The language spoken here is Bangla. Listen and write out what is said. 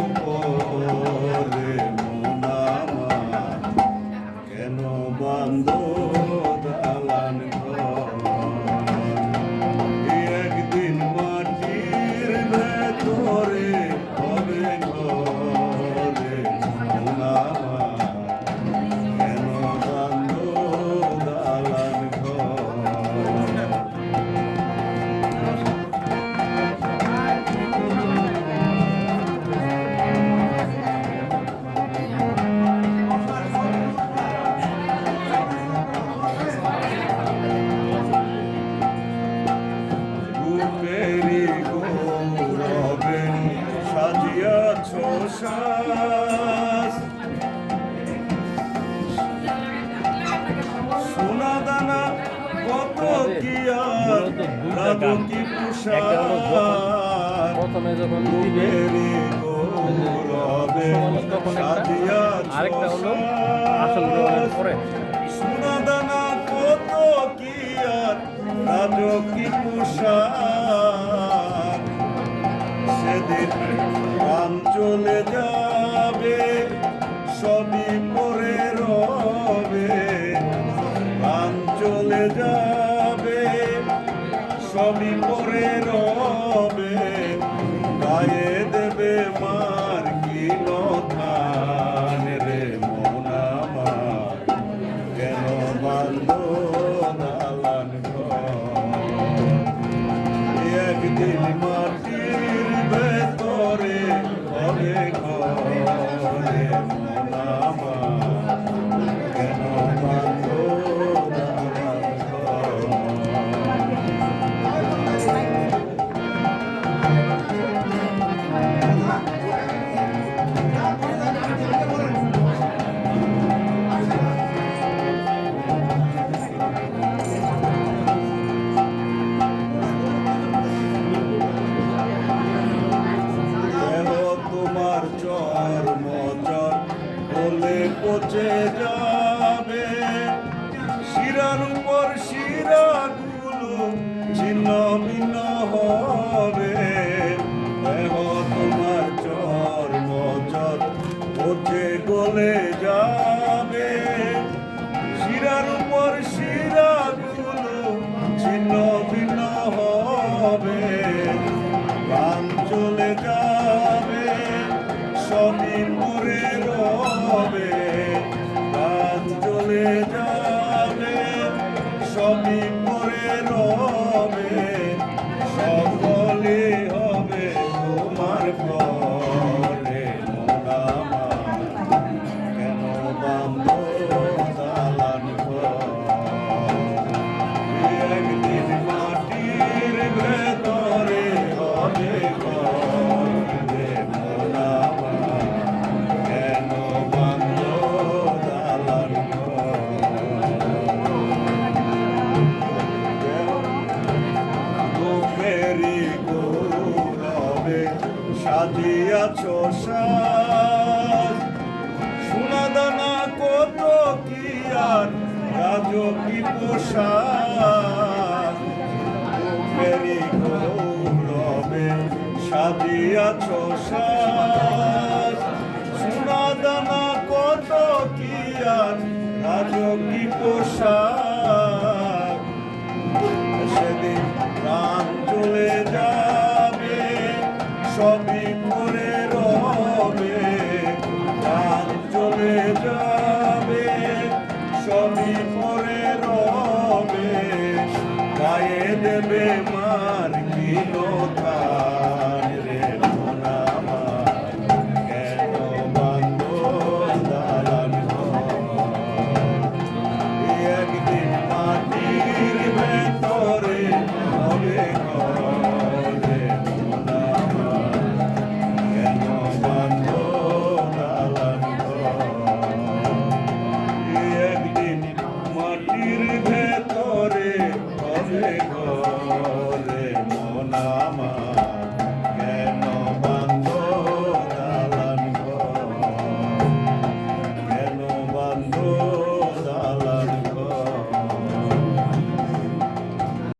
উপরে মন আমার কেন বান্ধ দালান ঘর? একদিন মাটির ভেতরে হবে ঘরে মন আমার কেন বান্ধ দালান ঘর? রূপেরি গৌরবে সাজিয়াছ সাজ, সোনা দানা কত কি আর রাজকি পোশাক। রূপেরি গৌরবে সাজিয়াছ সাজ, সোনা দানা কত কি আর রাজকি পোশাক। সেদিন প্রাণ চলে যাবে সবই পরে রবে, প্রাণ চলে যাবে সবই পরে রবে। গায়ে দেবে মার কিল ধান রে মন আমার কেন বান্ধ দালান ঘর? একদিন মাটির ভেতরে হবে ঘরে মন আমার কেন বান্ধ দালান ঘর? তোমার চর্মচর বলে পচে যাবে, শিরার উপর শিরাগুলো ছিন্ন ভিন্ন হবে। দেহ তোমার চর্মচর পচে গলে যাবে, শিরার উপর শিরাগুলো ছিন্ন ভিন্ন হবে। প্রাণ চলে যাবে সবই পরে রবে, প্রাণ চলে যাবে সবই পরে রবে। সকলে হবে তোমার ঘরে মন আমার কেন বান্ধ দালান ঘর? একদিন মাটির ভেতরে হবে ঘরে মন আমার কেন বান্ধ দালান ঘর? রূপেরি গৌরবে সাজিয়াছ সাজ, সোনা দানা কত কি আর রাজকি পোশাক। রূপেরি গৌরবে সাজিয়াছ সাজ, সোনা দানা কত কি আর রাজকি পোশাক। সেদিন প্রাণ চলে যাবে সবই পরে রবে, প্রাণ চলে যাবে সবই পরে রবে। গায়ে দেবে মার কিল ধান রে মন আমার কেন বান্ধ দালান ঘর? একদিন মাটির ভেতরে হবে ঘরে মন আমার কেন বান্ধ দালান ঘর? একদিন মাটির ভেতরে হবে ঘরে মন আমার